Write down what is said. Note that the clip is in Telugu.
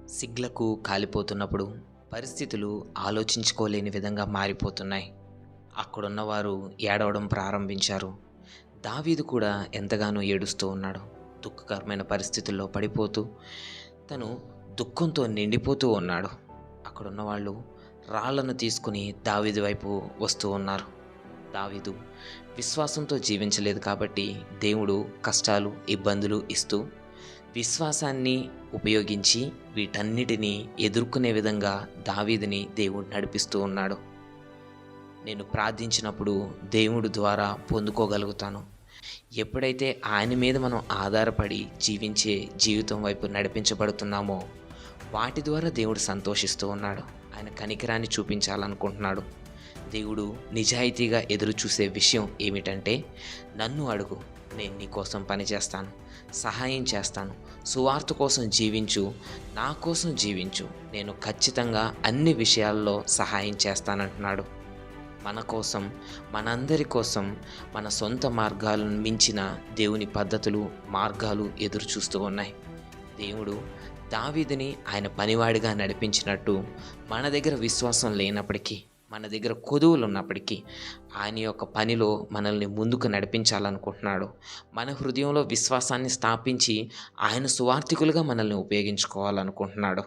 సిగ్లకు కాలిపోతున్నప్పుడు పరిస్థితులు ఆలోచించుకోలేని విధంగా మారిపోతున్నాయి. అక్కడున్నవారు ఏడవడం ప్రారంభించారు. దావీదు కూడా ఎంతగానో ఏడుస్తూ ఉన్నాడు. దుఃఖకరమైన పరిస్థితుల్లో పడిపోతూ తను దుఃఖంతో నిండిపోతూ ఉన్నాడు. అక్కడున్న వాళ్ళు రాళ్లను తీసుకుని దావీదు వైపు వస్తూ ఉన్నారు. దావీదు విశ్వాసంతో జీవించలేదు కాబట్టి దేవుడు కష్టాలు, ఇబ్బందులు ఇస్తూ విశ్వాసాన్ని ఉపయోగించి వీటన్నిటినీ ఎదుర్కొనే విధంగా దావీదుని దేవుడు నడిపిస్తూ ఉన్నాడు. నేను ప్రార్థించినప్పుడు దేవుడు ద్వారా పొందుకోగలుగుతాను. ఎప్పుడైతే ఆయన మీద మనం ఆధారపడి జీవించే జీవితం వైపు నడిపించబడుతున్నామో వాటి ద్వారా దేవుడు సంతోషిస్తూ ఉన్నాడు. ఆయన కనికరాన్ని చూపించాలనుకుంటున్నాడు. దేవుడు నిజాయితీగా ఎదురు చూసే విషయం ఏమిటంటే, నన్ను అడుగు, నేను నీ కోసం పనిచేస్తాను, సహాయం చేస్తాను, సువార్త కోసం జీవించు, నా కోసం జీవించు, నేను ఖచ్చితంగా అన్ని విషయాల్లో సహాయం చేస్తానంటున్నాడు. మన కోసం, మనందరి కోసం మన సొంత మార్గాలను మించిన దేవుని పద్ధతులు, మార్గాలు ఎదురు చూస్తూ ఉన్నాయి. దేవుడు దావీదుని ఆయన పనివాడిగా నడిపించినట్టు మన దగ్గర విశ్వాసం లేనప్పటికీ, మన దగ్గర కొదువులు ఉన్నప్పటికీ ఆయన యొక్క పనిలో మనల్ని ముందుకు నడిపించాలనుకుంటున్నాడు. మన హృదయంలో విశ్వాసాన్ని స్థాపించి ఆయన సువార్థికులుగా మనల్ని ఉపయోగించుకోవాలనుకుంటున్నాడు.